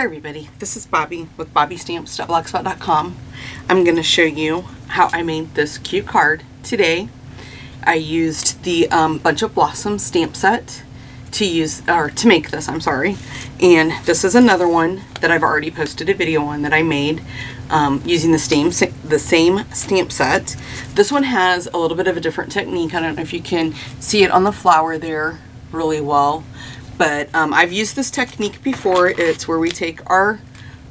Hi everybody, this is Bobby with bobbystamps.blogspot.com. I'm going to show you how I made this cute card today. I used the Bunch of Blossoms stamp set to make this, and this is another one that I've already posted a video on that I made using the same stamp set. This one has a little bit of a different technique. I don't know if you can see it on the flower there really well. But I've used this technique before. It's where we take our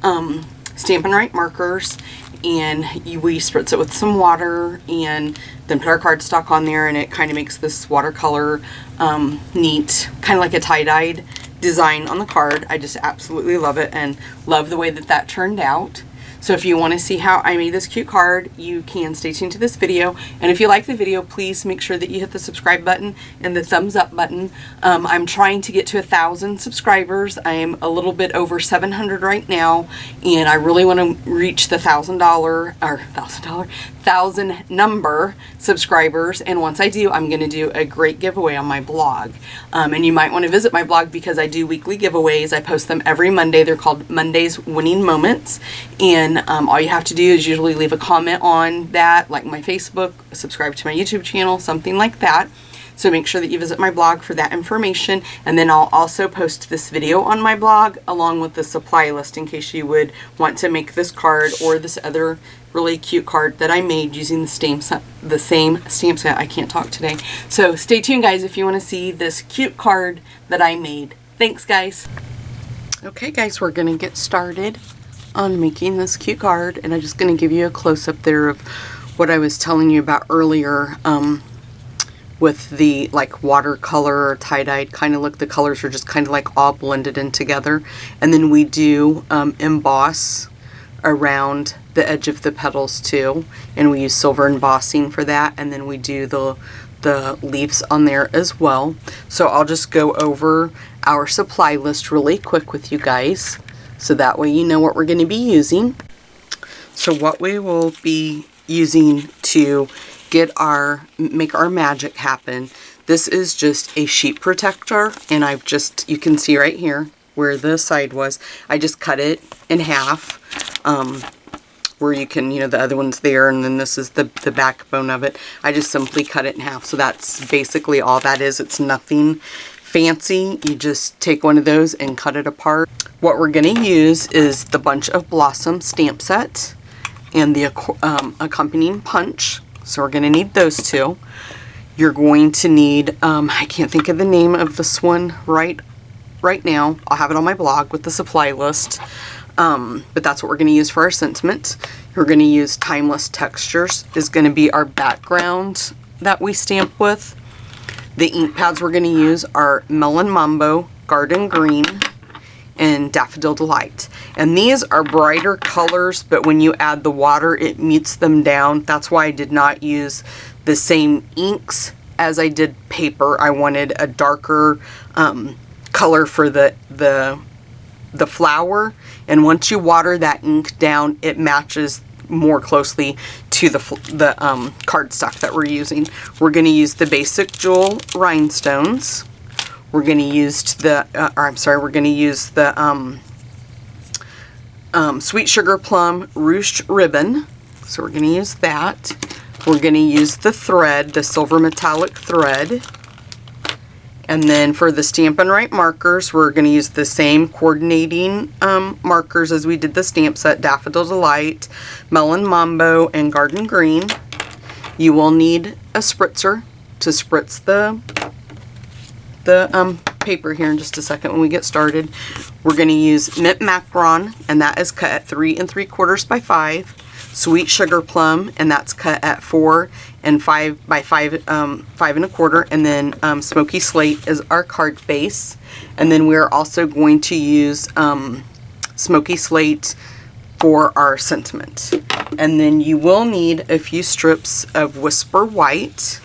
Stampin' Right markers and we spritz it with some water and then put our cardstock on there, and it kind of makes this watercolor neat, kind of like a tie-dyed design on the card. I just absolutely love it and love the way that that turned out. So if you want to see how I made this cute card, you can stay tuned to this video. And if you like the video, please make sure that you hit the subscribe button and the thumbs up button. I'm trying to get to 1,000 subscribers. I'm a little bit over 700 right now, and I really want to reach the $1,000 number subscribers. And once I do, I'm going to do a great giveaway on my blog. And you might want to visit my blog because I do weekly giveaways. I post them every Monday. They're called Monday's Winning Moments. And all you have to do is usually leave a comment on that, like my Facebook, subscribe to my YouTube channel, something like that. So make sure that you visit my blog for that information. And then I'll also post this video on my blog along with the supply list in case you would want to make this card or this other really cute card that I made using the same stamp set. I can't talk today. So stay tuned, guys, if you want to see this cute card that I made. Thanks, guys. Okay, guys, we're going to get started on making this cute card, and I'm just going to give you a close-up there of what I was telling you about earlier with the like watercolor or tie-dyed kind of look. The colors are just kind of like all blended in together, and then we do emboss around the edge of the petals too, and we use silver embossing for that, and then we do the leaves on there as well. So I'll just go over our supply list really quick with you guys, so that way you know what we're going to be using. So what we will be using to make our magic happen, this is just a sheet protector, and you can see right here where the side was, I just cut it in half, where you can, the other one's there, and then this is the backbone of it. I just simply cut it in half. So that's basically all that is. It's nothing fancy. You just take one of those and cut it apart. What we're going to use is the Bunch of Blossoms stamp set and the accompanying punch. So we're going to need those two. You're going to need, I can't think of the name of this one right now. I'll have it on my blog with the supply list. But that's what we're going to use for our sentiment. We're going to use Timeless Textures is going to be our background that we stamp with. The ink pads we're going to use are Melon Mambo, Garden Green, and Daffodil Delight. And these are brighter colors, but when you add the water, it mutes them down. That's why I did not use the same inks as I did paper. I wanted a darker color for the flower, and once you water that ink down, it matches more closely to the cardstock that we're using. We're going to use the Basic Jewel rhinestones. We're going to use the Sweet Sugar Plum ruched ribbon. So we're going to use that. We're going to use the thread, the silver metallic thread. And then for the Stampin' Right markers, we're going to use the same coordinating markers as we did the stamp set, Daffodil Delight, Melon Mambo, and Garden Green. You will need a spritzer to spritz the paper here in just a second when we get started. We're going to use Mint Macaron, and that is cut at 3 3/4 by 5. Sweet Sugar Plum, and that's cut at 4 and 5 by 5 1/4, and then Smoky Slate is our card base, and then we're also going to use Smoky Slate for our sentiment. And then you will need a few strips of Whisper White.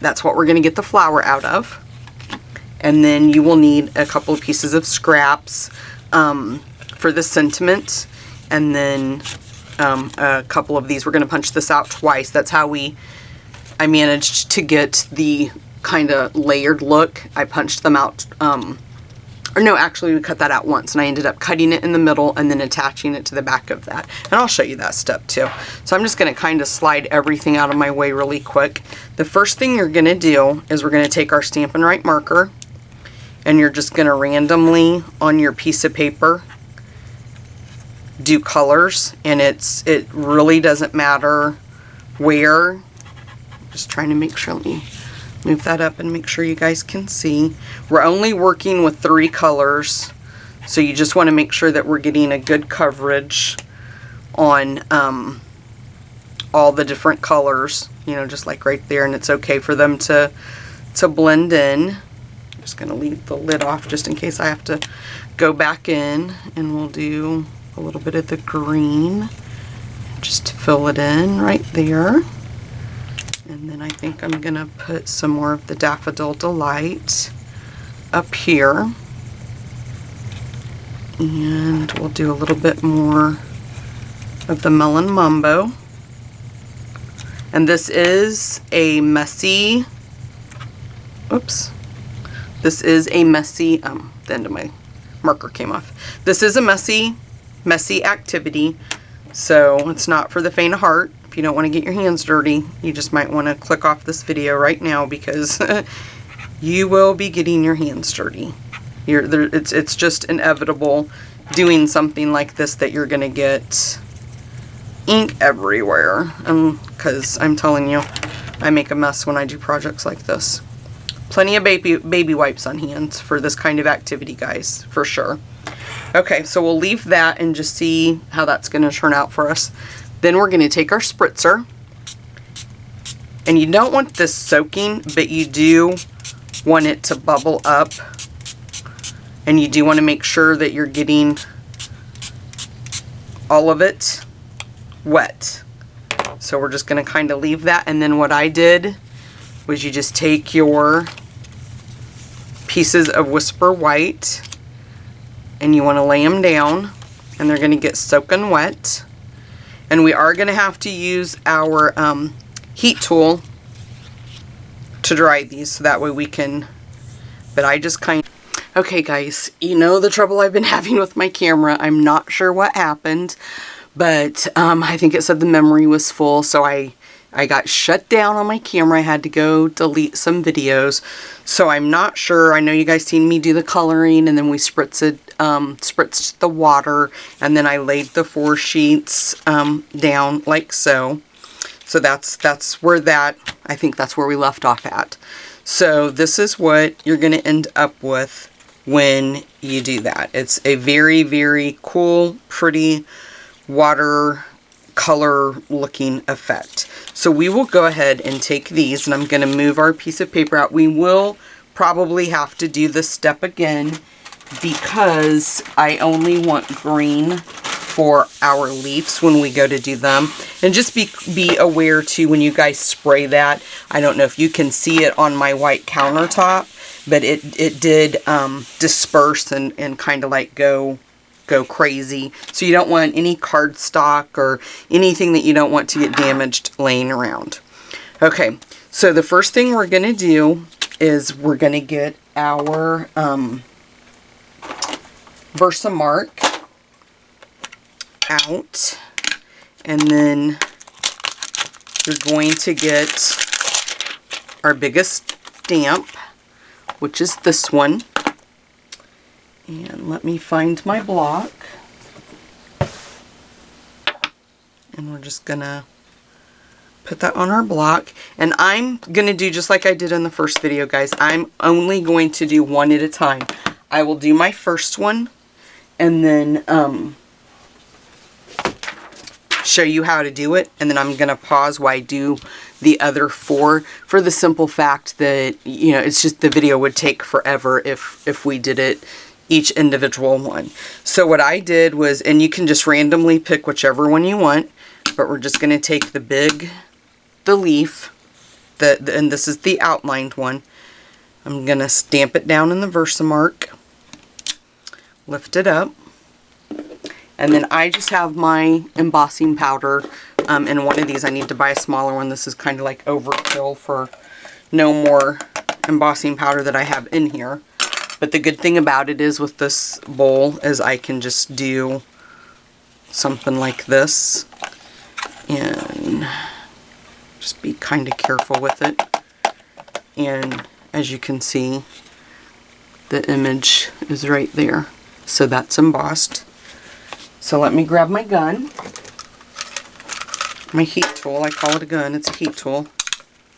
That's what we're going to get the flower out of. And then you will need a couple of pieces of scraps for the sentiment, and then a couple of these. We're going to punch this out twice. That's how I managed to get the kind of layered look. I punched them out or no, actually we cut that out once, and I ended up cutting it in the middle and then attaching it to the back of that. And I'll show you that step too. So I'm just going to kind of slide everything out of my way really quick. The first thing you're going to do is we're going to take our Stampin' Right marker, and you're just going to randomly on your piece of paper do colors, and it really doesn't matter where. Just trying to make sure, let me move that up and make sure you guys can see. We're only working with 3 colors, so you just want to make sure that we're getting a good coverage on all the different colors, you know, just like right there, and it's okay for them to blend in. I'm just going to leave the lid off just in case I have to go back in, and we'll do a little bit of the green just to fill it in right there. And then I think I'm going to put some more of the Daffodil Delight up here. And we'll do a little bit more of the Melon Mumbo. And this is a messy, oops, this is a messy, the end of my marker came off. This is a messy activity, so it's not for the faint of heart. If you don't want to get your hands dirty, you just might want to click off this video right now, because you will be getting your hands dirty. It's just inevitable doing something like this that you're going to get ink everywhere. Because I'm telling you, I make a mess when I do projects like this. Plenty of baby wipes on hands for this kind of activity, guys, for sure. Okay, so we'll leave that and just see how that's going to turn out for us. Then we're going to take our spritzer, and you don't want this soaking, but you do want it to bubble up, and you do want to make sure that you're getting all of it wet. So we're just going to kind of leave that, and then what I did was you just take your pieces of Whisper White, and you want to lay them down, and they're going to get soaking wet. And we are going to have to use our heat tool to dry these, so that way we can, but I just kind of, okay guys, you know the trouble I've been having with my camera. I'm not sure what happened, but I think it said the memory was full, so I got shut down on my camera. I had to go delete some videos, so I'm not sure. I know you guys seen me do the coloring, and then we spritzed the water, and then I laid the 4 sheets down like so. So that's where I think that's where we left off at. So this is what you're going to end up with when you do that. It's a very, very cool, pretty watercolor looking effect. So we will go ahead and take these, and I'm going to move our piece of paper out. We will probably have to do this step again, because I only want green for our leaves when we go to do them. And just be aware too, when you guys spray that, I don't know if you can see it on my white countertop, but it did disperse and kind of like go crazy. So you don't want any cardstock or anything that you don't want to get damaged laying around. Okay, so the first thing we're going to do is we're going to get our Versamark out, and then you're going to get our biggest stamp, which is this one. And let me find my block, and we're just gonna put that on our block. And I'm gonna do just like I did in the first video, guys. I'm only going to do one at a time. I will do my first one, and then show you how to do it, and then I'm gonna pause while I do the other 4, for the simple fact that, you know, it's just the video would take forever if we did it each individual one. So what I did was, and you can just randomly pick whichever one you want, but we're just gonna take the leaf, and this is the outlined one. I'm gonna stamp it down in the Versamark, lift it up, and then I just have my embossing powder in one of these. I need to buy a smaller one. This is kind of like overkill for no more embossing powder that I have in here. But the good thing about it is with this bowl is I can just do something like this and just be kind of careful with it. And as you can see, the image is right there. So that's embossed. So let me grab my gun. My heat tool. I call it a gun. It's a heat tool.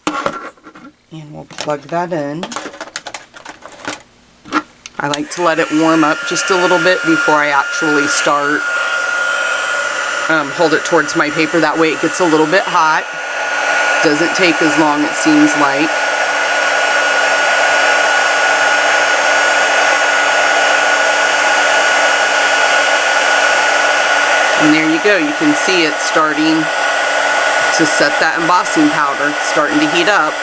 And we'll plug that in. I like to let it warm up just a little bit before I actually start. Hold it towards my paper. That way it gets a little bit hot. Doesn't take as long, it seems like. And there you go. You can see it starting to set that embossing powder. It's starting to heat up.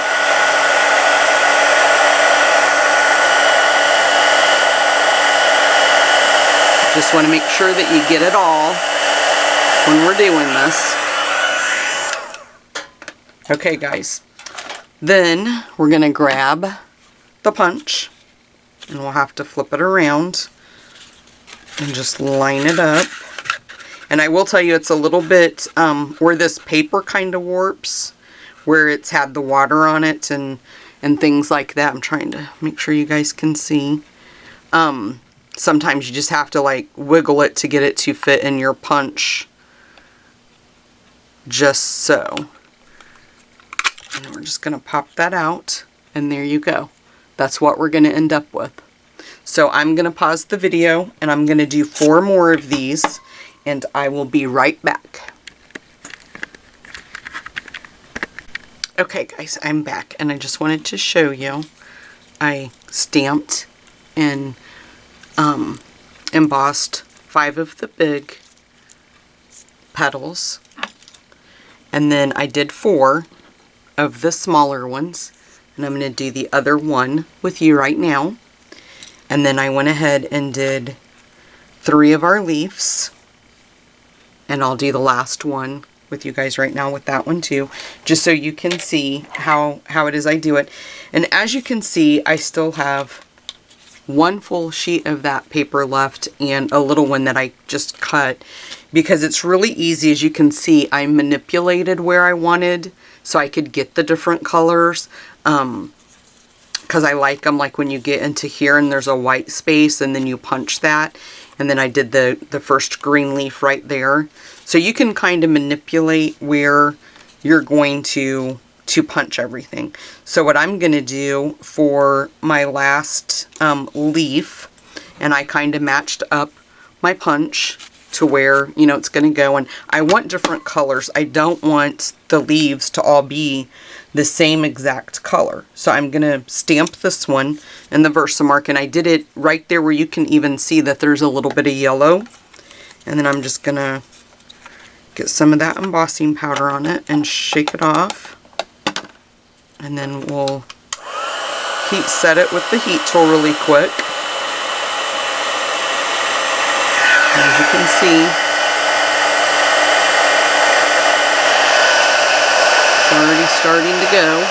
Just want to make sure that you get it all when we're doing this. Okay, guys. Then we're going to grab the punch and we'll have to flip it around and just line it up. And I will tell you, it's a little bit where this paper kind of warps, where it's had the water on it and things like that. I'm trying to make sure you guys can see. Sometimes you just have to like wiggle it to get it to fit in your punch. Just so. And we're just going to pop that out. And there you go. That's what we're going to end up with. So I'm going to pause the video and I'm going to do 4 more of these. And I will be right back. Okay guys, I'm back and I just wanted to show you. I stamped and embossed 5 of the big petals. And then I did 4 of the smaller ones. And I'm going to do the other one with you right now. And then I went ahead and did 3 of our leaves. And I'll do the last one with you guys right now with that one too, just so you can see how it is I do it. And as you can see, I still have 1 full sheet of that paper left and a little one that I just cut, because it's really easy. As you can see, I manipulated where I wanted so I could get the different colors, because I like them, like when you get into here and there's a white space and then you punch that. And then I did the first green leaf right there. So you can kind of manipulate where you're going to punch everything. So what I'm going to do for my last leaf, and I kind of matched up my punch to where, you know, it's going to go. And I want different colors. I don't want the leaves to all be the same exact color. So I'm going to stamp this one in the Versamark, and I did it right there where you can even see that there's a little bit of yellow. And then I'm just going to get some of that embossing powder on it and shake it off. And then we'll heat set it with the heat tool really quick. And as you can see, it's already starting to go.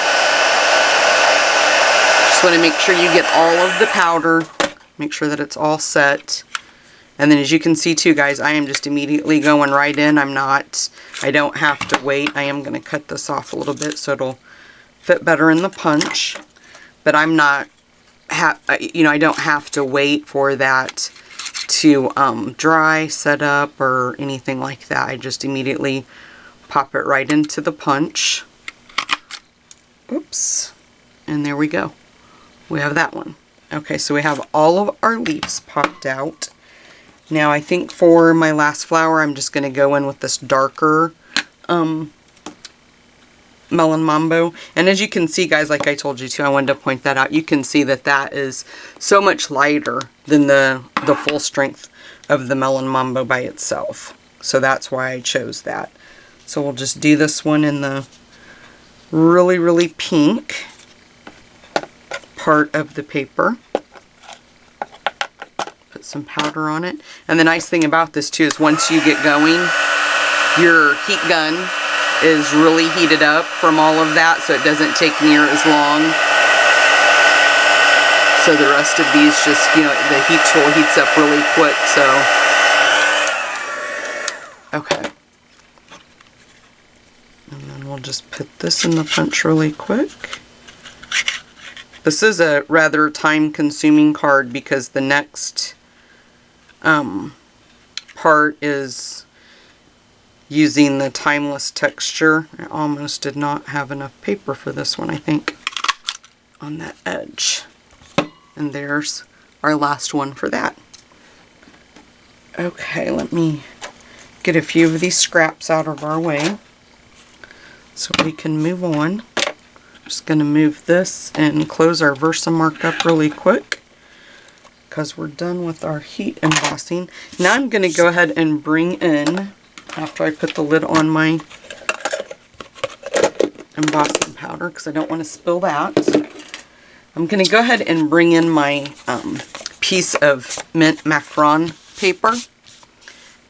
Just want to make sure you get all of the powder. Make sure that it's all set. And then as you can see too, guys, I am just immediately going right in. I don't have to wait. I am going to cut this off a little bit so it'll fit better in the punch. But I'm not, I don't have to wait for that to dry, set up, or anything like that. I just immediately pop it right into the punch. Oops. And there we go. We have that one. Okay, so we have all of our leaves popped out. Now I think for my last flower, I'm just going to go in with this darker Melon Mambo. And as you can see, guys, like I told you too, I wanted to point that out. You can see that that is so much lighter than the full strength of the Melon Mambo by itself. So that's why I chose that. So we'll just do this one in the really, really pink part of the paper. Put some powder on it. And the nice thing about this too is once you get going, your heat gun is really heated up from all of that, so it doesn't take near as long. So the rest of these just, you know, the heat tool heats up really quick, so. Okay. And then we'll just put this in the punch really quick. This is a rather time-consuming card because the next part is using the timeless texture. I almost did not have enough paper for this one, I think, on that edge. And there's our last one for that. Okay, let me get a few of these scraps out of our way so we can move on. Just going to move this and close our Versamark up really quick because we're done with our heat embossing. Now I'm going to go ahead and bring in, after I put the lid on my embossing powder because I don't want to spill that, I'm going to go ahead and bring in my piece of mint macaron paper.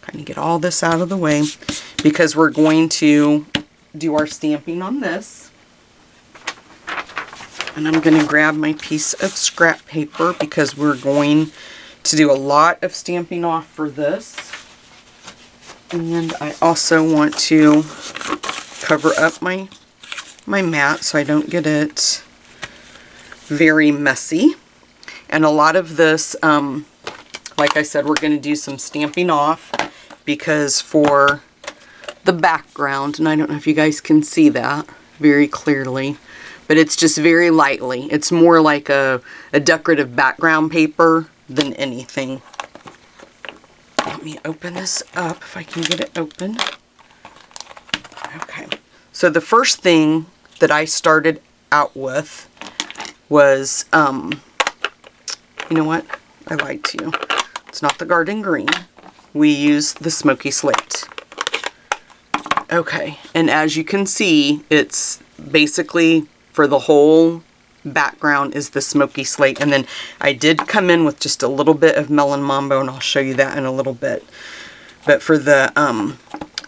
Kind of get all this out of the way because we're going to do our stamping on this. And I'm going to grab my piece of scrap paper because we're going to do a lot of stamping off for this. And I also want to cover up my mat so I don't get it very messy. And a lot of this, like I said, we're going to do some stamping off because for the background, and I don't know if you guys can see that very clearly, but it's just very lightly. It's more like a decorative background paper than anything. Let me open this up if I can get it open. Okay, so the first thing that I started out with was, you know what? I lied to you. It's not the garden green. We used the smoky slate. Okay, and as you can see, it's basically for the whole background is the smoky slate. And then I did come in with just a little bit of Melon Mambo, and I'll show you that in a little bit. But for the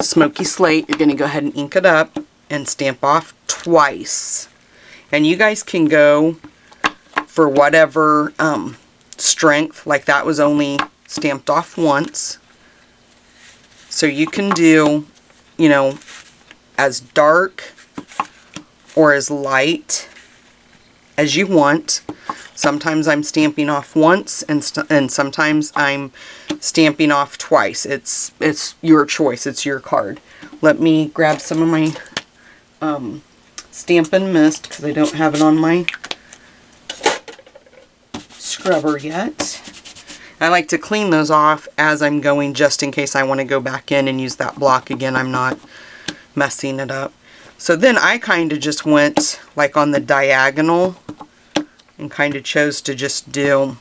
smoky slate, you're going to go ahead and ink it up and stamp off twice. And you guys can go for whatever strength, like that was only stamped off once. So you can do, you know, as dark or as light as you want. Sometimes I'm stamping off once and sometimes I'm stamping off twice. It's your choice. It's your card. Let me grab some of my Stampin' Mist because I don't have it on my scrubber yet. I like to clean those off as I'm going just in case I want to go back in and use that block again. I'm not messing it up. So then I kind of just went like on the diagonal and kind of chose to just do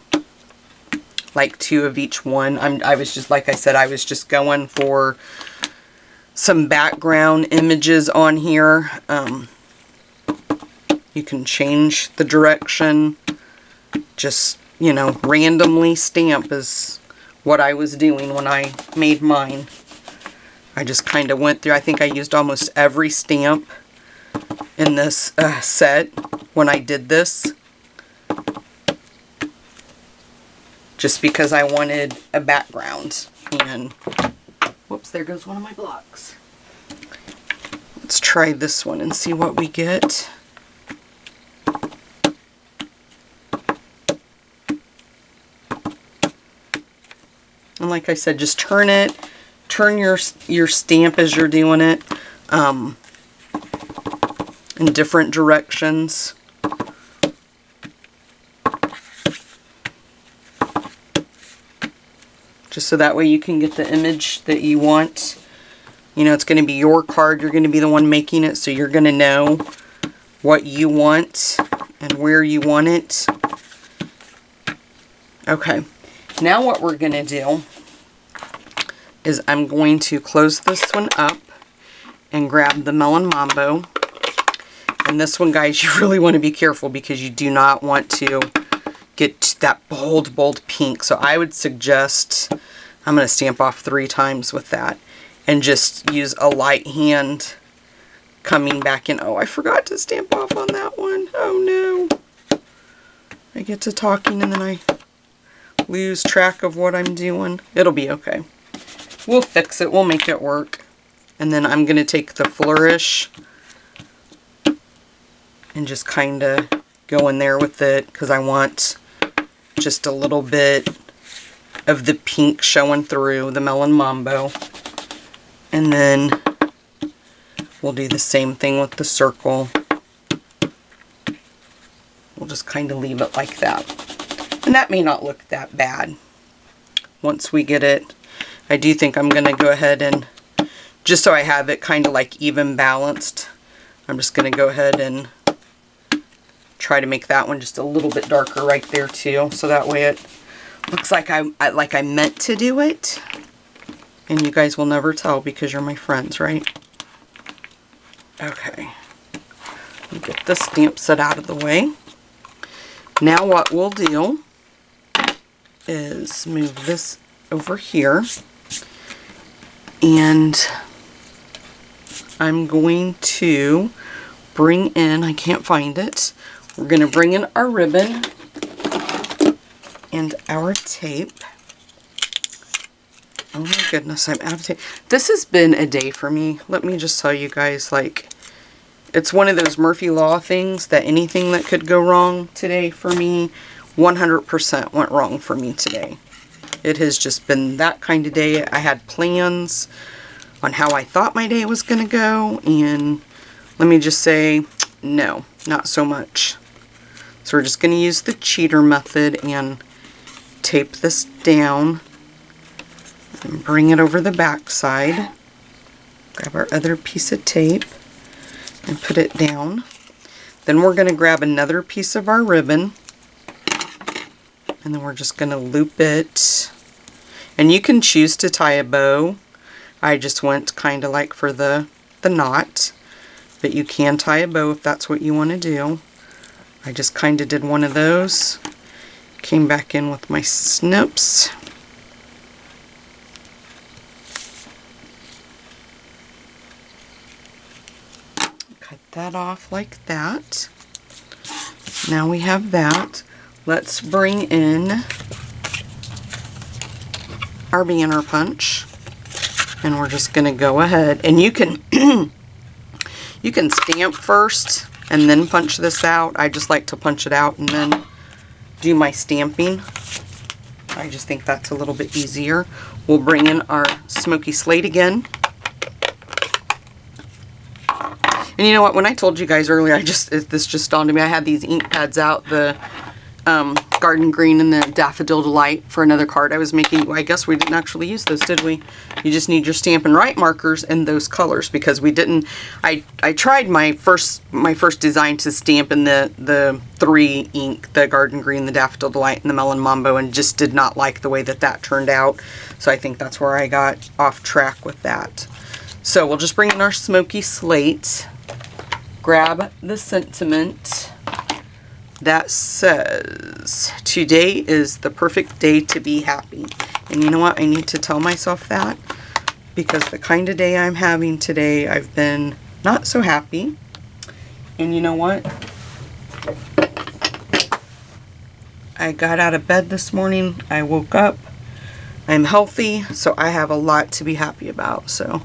like 2 of each one. I was just, like I said, I was just going for some background images on here. You can change the direction. Just, you know, randomly stamp is what I was doing when I made mine. I just kind of went through, I think I used almost every stamp in this set when I did this. Just because I wanted a background. And, whoops, there goes one of my blocks. Let's try this one and see what we get. And like I said, just turn your stamp as you're doing it in different directions. Just so that way you can get the image that you want. You know, it's going to be your card. You're going to be the one making it, so you're going to know what you want and where you want it. Okay. Now what we're going to do is I'm going to close this one up and grab the Melon Mambo. And this one, guys, you really want to be careful because you do not want to get that bold pink. So I would suggest, I'm going to stamp off 3 times with that and just use a light hand coming back in. Oh, I forgot to stamp off on that one. Oh no. I get to talking and then I lose track of what I'm doing. It'll be okay. We'll fix it. We'll make it work. And then I'm going to take the flourish and just kind of go in there with it because I want just a little bit of the pink showing through the Melon Mambo. And then we'll do the same thing with the circle. We'll just kind of leave it like that. And that may not look that bad once we get it. I do think I'm going to go ahead and, just so I have it kind of like even balanced, I'm just going to go ahead and try to make that one just a little bit darker right there too. So that way it looks like I meant to do it. And you guys will never tell because you're my friends, right? Okay. Get the stamp set out of the way. Now what we'll do is move this over here. And I'm going to bring in, I can't find it, we're going to bring in our ribbon and our tape. Oh my goodness, I'm out of tape. This has been a day for me. Let me just tell you guys, like, it's one of those Murphy Law things that anything that could go wrong today for me, 100% went wrong for me today. It has just been that kind of day. I had plans on how I thought my day was going to go, and let me just say, no, not so much. So we're just going to use the cheater method and tape this down and bring it over the back side. Grab our other piece of tape and put it down. Then we're going to grab another piece of our ribbon, and then we're just going to loop it. And you can choose to tie a bow. I just went kind of like for the knot, but you can tie a bow if that's what you want to do. I just kind of did one of those. Came back in with my snips. Cut that off like that. Now we have that. Let's bring in our banner punch, and we're just going to go ahead, and you can you can stamp first and then punch this out. I just like to punch it out and then do my stamping. I just think that's a little bit easier. We'll bring in our smoky slate again. And you know what, when I told you guys earlier, this just dawned on me, I had these ink pads out, the Garden Green and the Daffodil Delight for another card I was making. Well, I guess we didn't actually use those, did we? You just need your Stampin' Write markers and those colors, because we didn't, I tried my first design to stamp in the 3 ink, the Garden Green, the Daffodil Delight, and the Melon Mambo, and just did not like the way that turned out. So I think that's where I got off track with that. So we'll just bring in our smoky slate, grab the sentiment that says, today is the perfect day to be happy. And you know what? I need to tell myself that, because the kind of day I'm having today, I've been not so happy. And you know what? I got out of bed this morning. I woke up. I'm healthy, so I have a lot to be happy about. So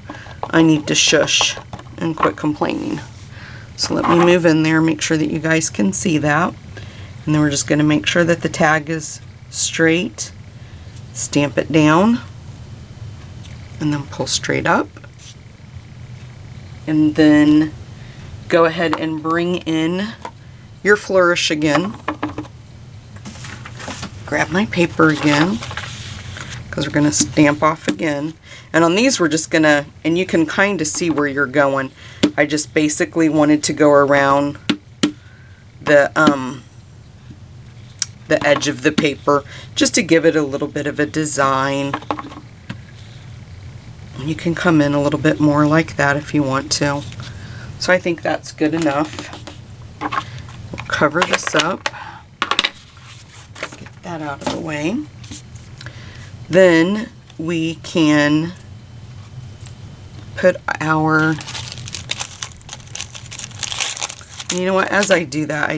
I need to shush and quit complaining. So let me move in there, make sure that you guys can see that. And then we're just going to make sure that the tag is straight. Stamp it down. And then pull straight up. And then go ahead and bring in your flourish again. Grab my paper again, because we're going to stamp off again. And on these we're just going to, and you can kind of see where you're going. I just basically wanted to go around the edge of the paper just to give it a little bit of a design. And you can come in a little bit more like that if you want to. So I think that's good enough. We'll cover this up. Get that out of the way. Then we can put our, and you know what, as I do that,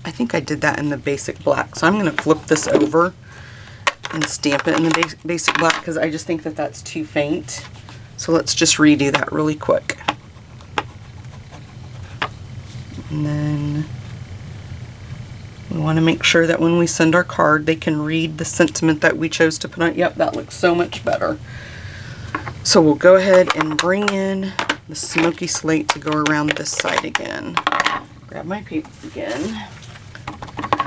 I think I did that in the basic black. So I'm going to flip this over and stamp it in the basic black because I just think that that's too faint. So let's just redo that really quick. And then we want to make sure that when we send our card, they can read the sentiment that we chose to put on. Yep, that looks so much better. So we'll go ahead and bring in the smoky slate to go around this side again. Grab my paper again.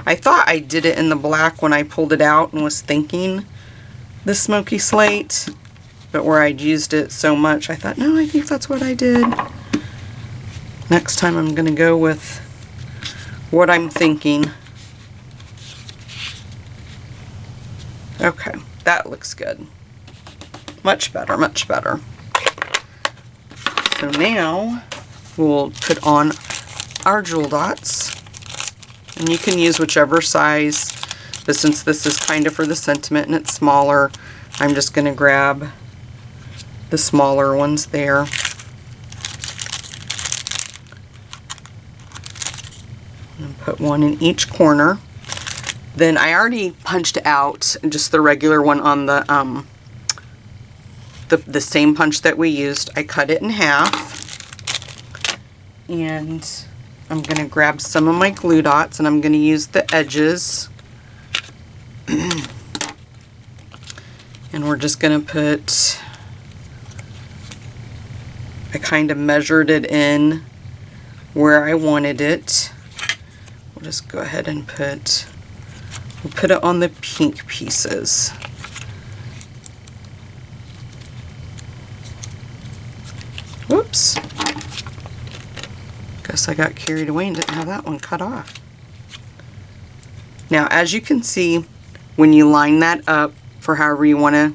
I thought I did it in the black when I pulled it out and was thinking the smoky slate, but where I'd used it so much, I thought, no, I think that's what I did. Next time I'm going to go with what I'm thinking. Okay, that looks good. Much better, much better. So now we'll put on our jewel dots. And you can use whichever size, but since this is kind of for the sentiment and it's smaller, I'm just going to grab the smaller ones there. And put one in each corner. Then I already punched out just the regular one on the same punch that we used. I cut it in half, and I'm going to grab some of my glue dots and I'm going to use the edges. And we're just going to put, I kind of measured it in where I wanted it. We'll just go ahead and we'll put it on the pink pieces. Whoops. Guess I got carried away and didn't have that one cut off. Now, as you can see, when you line that up for however you're going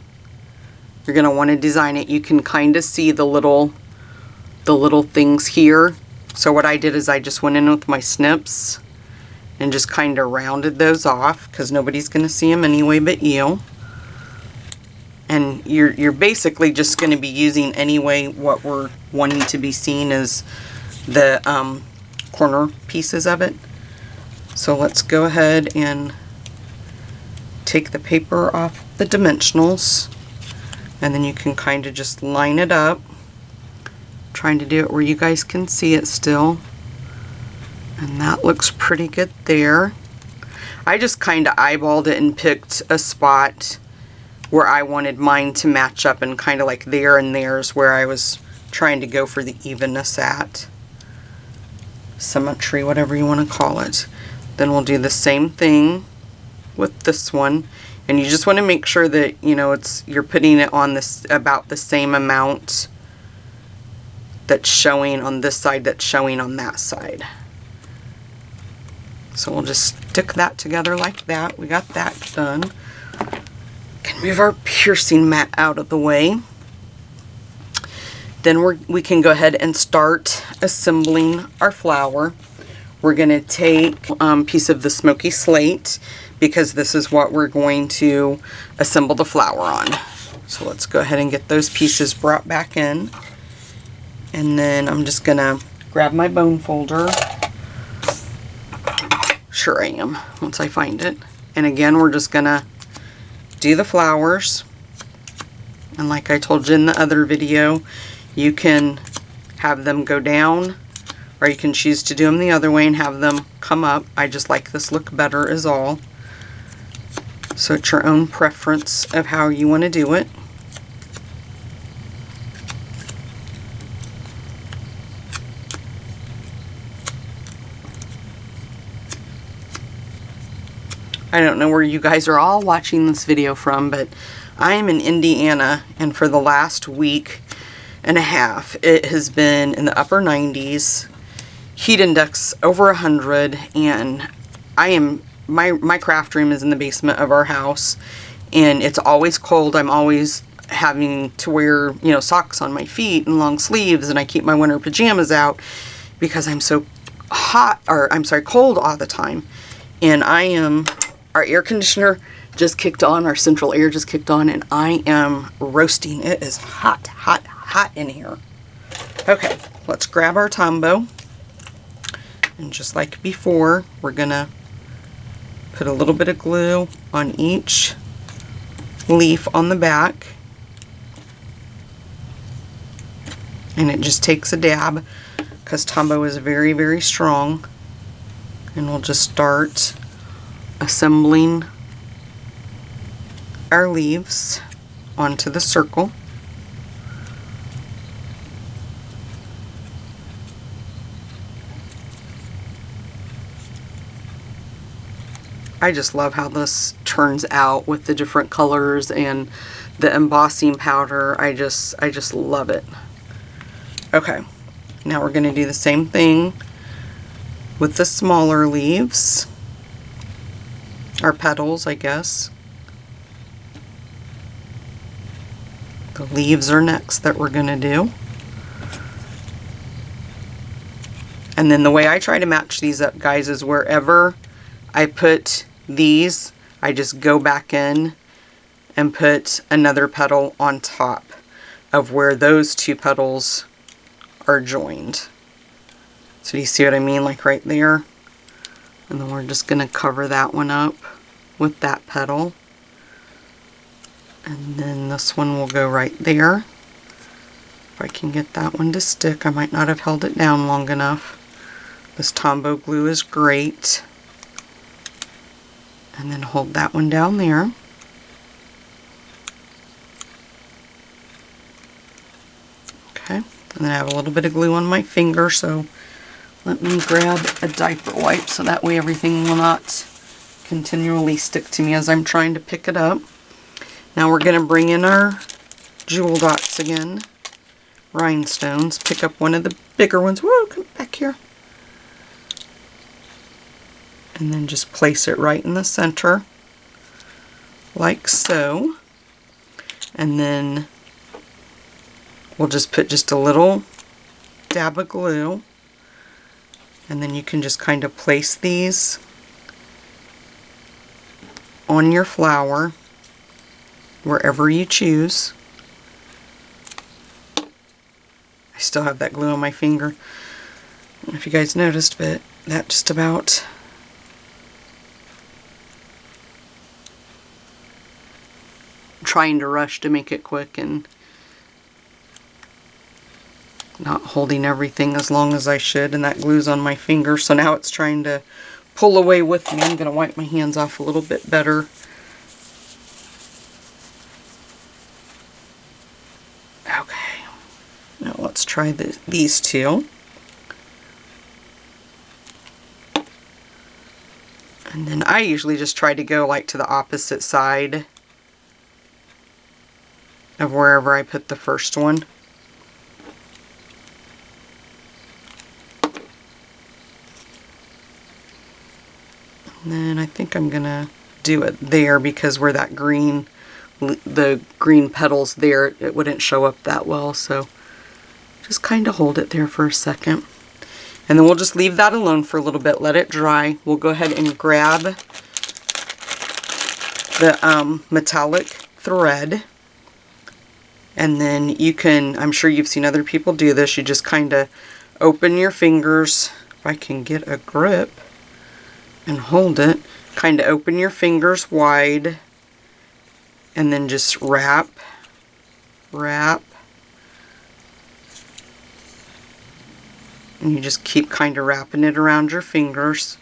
to want to design it, you can kind of see the little things here. So what I did is I just went in with my snips and just kind of rounded those off because nobody's going to see them anyway but you. And you're basically just going to be using anyway what we're wanting to be seen as the corner pieces of it. So let's go ahead and take the paper off the dimensionals, and then you can kind of just line it up, trying to do it where you guys can see it still. And that looks pretty good there. I just kind of eyeballed it and picked a spot where I wanted mine to match up, and kind of like there and there's where I was trying to go for the evenness at. Symmetry, whatever you want to call it. Then we'll do the same thing with this one, and you just want to make sure that you're putting it on this about the same amount that's showing on this side that's showing on that side. So we'll just stick that together like that. We got that done. Can move our piercing mat out of the way. Then we can go ahead and start assembling our flower. We're going to take a piece of the smoky slate because this is what we're going to assemble the flower on. So let's go ahead and get those pieces brought back in. And then I'm just going to grab my bone folder. Sure I am, once I find it. And again, we're just going to do the flowers. And like I told you in the other video, you can have them go down, or you can choose to do them the other way and have them come up. I just like this look better is all. So it's your own preference of how you want to do it. I don't know where you guys are all watching this video from, but I am in Indiana, and for the last week and a half it has been in the upper 90s, heat index over 100, and my craft room is in the basement of our house, and it's always cold. I'm always having to wear socks on my feet and long sleeves, and I keep my winter pajamas out because I'm so cold all the time. And our air conditioner just kicked on, our central air just kicked on, and I am roasting. It is hot, hot, hot in here. Okay, let's grab our Tombow. And just like before, we're gonna put a little bit of glue on each leaf on the back. And it just takes a dab because Tombow is very, very strong. And we'll just start assembling our leaves onto the circle. I just love how this turns out with the different colors and the embossing powder. I just love it. Okay, now we're going to do the same thing with the smaller leaves, or petals, I guess. The leaves are next that we're going to do. And then the way I try to match these up, guys, is wherever I put these, I just go back in and put another petal on top of where those two petals are joined. So do you see what I mean? Like right there. And then we're just going to cover that one up with that petal. And then this one will go right there. If I can get that one to stick. I might not have held it down long enough. This Tombow glue is great. And then hold that one down there. Okay, and then I have a little bit of glue on my finger, so let me grab a diaper wipe so that way everything will not continually stick to me as I'm trying to pick it up. Now we're going to bring in our jewel dots again, rhinestones, pick up one of the bigger ones. Whoa, come back here. And then just place it right in the center, like so. And then we'll just put just a little dab of glue. And then you can just kind of place these on your flower, wherever you choose. I still have that glue on my finger. I don't know if you guys noticed, but that just about... trying to rush to make it quick and not holding everything as long as I should, and that glue's on my finger, so now it's trying to pull away with me. I'm going to wipe my hands off a little bit better. Okay, now let's try these two. And then I usually just try to go like to the opposite side of wherever I put the first one. And then I think I'm gonna do it there because where that green, the green petals there, it wouldn't show up that well, so just kind of hold it there for a second. And then we'll just leave that alone for a little bit, let it dry. We'll go ahead and grab the metallic thread. And then you can, I'm sure you've seen other people do this, you just kind of open your fingers, if I can get a grip and hold it, kind of open your fingers wide and then just wrap, wrap, and you just keep kind of wrapping it around your fingers.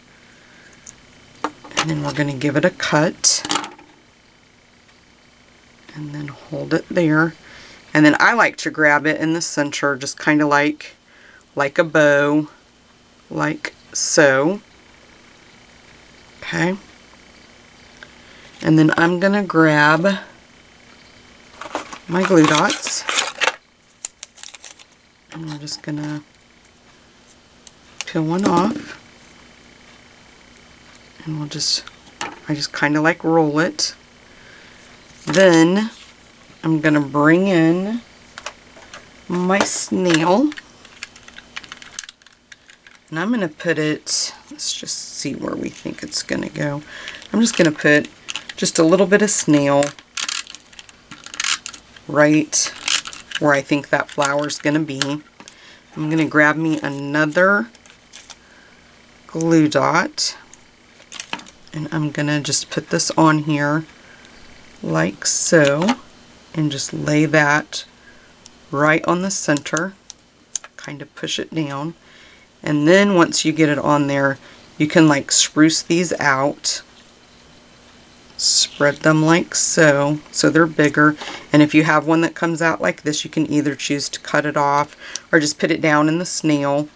And then we're going to give it a cut and then hold it there. And then I like to grab it in the center, just kind of like a bow, like so. Okay. And then I'm going to grab my glue dots. And we're just going to peel one off. And I just kind of like roll it. Then I'm going to bring in my snail, and I'm going to put it, let's just see where we think it's going to go. I'm just going to put just a little bit of snail right where I think that flower is going to be. I'm going to grab me another glue dot, and I'm gonna just put this on here like so, and just lay that right on the center, kind of push it down. And then once you get it on there, you can like spruce these out, spread them like so, so they're bigger. And if you have one that comes out like this, you can either choose to cut it off or just put it down in the snail.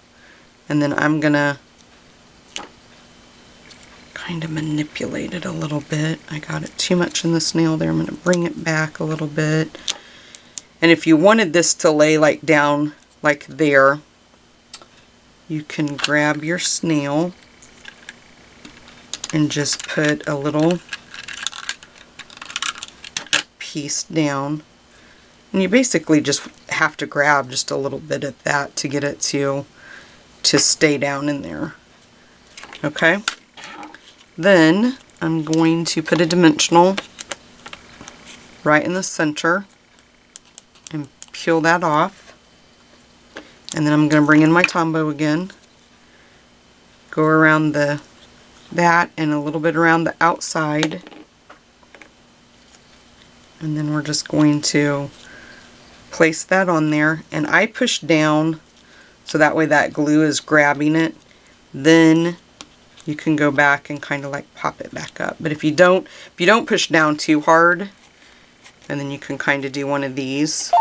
And then I'm gonna kind of manipulate it a little bit. I got it too much in the snail there. I'm gonna bring it back a little bit. And if you wanted this to lay like down like there, you can grab your snail and just put a little piece down. And you basically just have to grab just a little bit of that to get it to stay down in there. Okay? Then I'm going to put a dimensional right in the center and peel that off. And then I'm going to bring in my Tombow again, go around that and a little bit around the outside, and then we're just going to place that on there. And I push down so that way that glue is grabbing it. Then you can go back and kind of like pop it back up. But if you don't push down too hard, and then you can kind of do one of these.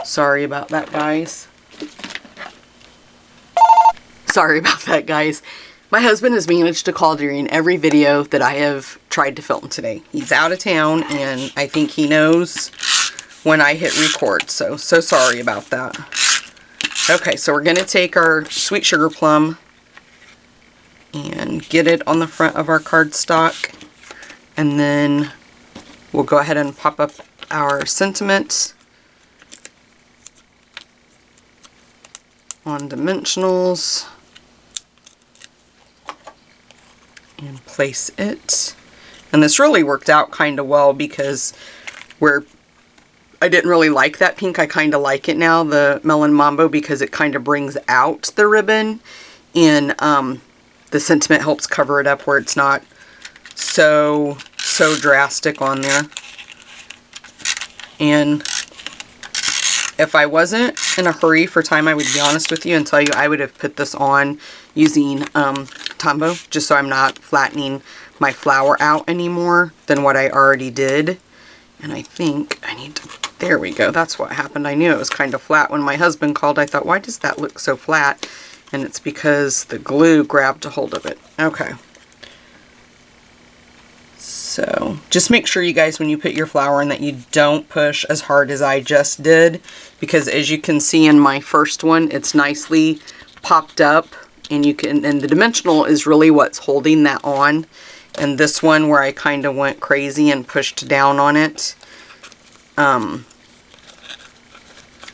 Sorry about that, guys. Sorry about that, guys. My husband has managed to call during every video that I have tried to film today. He's out of town, and I think he knows when I hit record, so sorry about that. Okay, so we're going to take our sweet sugar plum and get it on the front of our cardstock, and then we'll go ahead and pop up our sentiments on dimensionals and place it. And this really worked out kind of well, because where I didn't really like that pink, I kind of like it now, the Melon Mambo, because it kind of brings out the ribbon, and the sentiment helps cover it up where it's not so drastic on there. And if I wasn't in a hurry for time, I would be honest with you and tell you I would have put this on using Tombow, just so I'm not flattening my flower out any more than what I already did. And I think I need to, there we go, that's what happened. I knew it was kind of flat when my husband called. I thought, why does that look so flat? And it's because the glue grabbed a hold of it. Okay. So just make sure, you guys, when you put your flower in, that you don't push as hard as I just did, because as you can see in my first one, it's nicely popped up, and and the dimensional is really what's holding that on. And this one, where I kind of went crazy and pushed down on it, I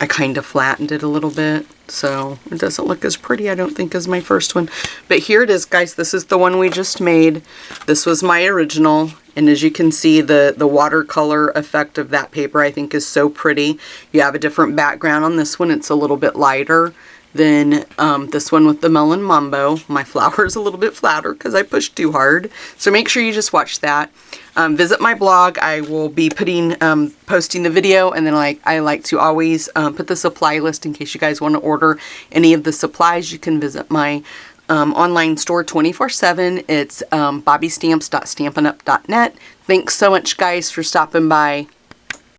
kind of flattened it a little bit, so it doesn't look as pretty, I don't think, as my first one. But here it is, guys. This is the one we just made. This was my original, and as you can see, the watercolor effect of that paper, I think, is so pretty. You have a different background on this one. It's a little bit lighter than this one with the Melon Mambo. My flower is a little bit flatter because I pushed too hard. So make sure you just watch that. Visit my blog. I will be posting the video, and then I like to always put the supply list in case you guys want to order any of the supplies. You can visit my online store 24/7. It's bobbystamps.stampinup.net. Thanks so much, guys, for stopping by.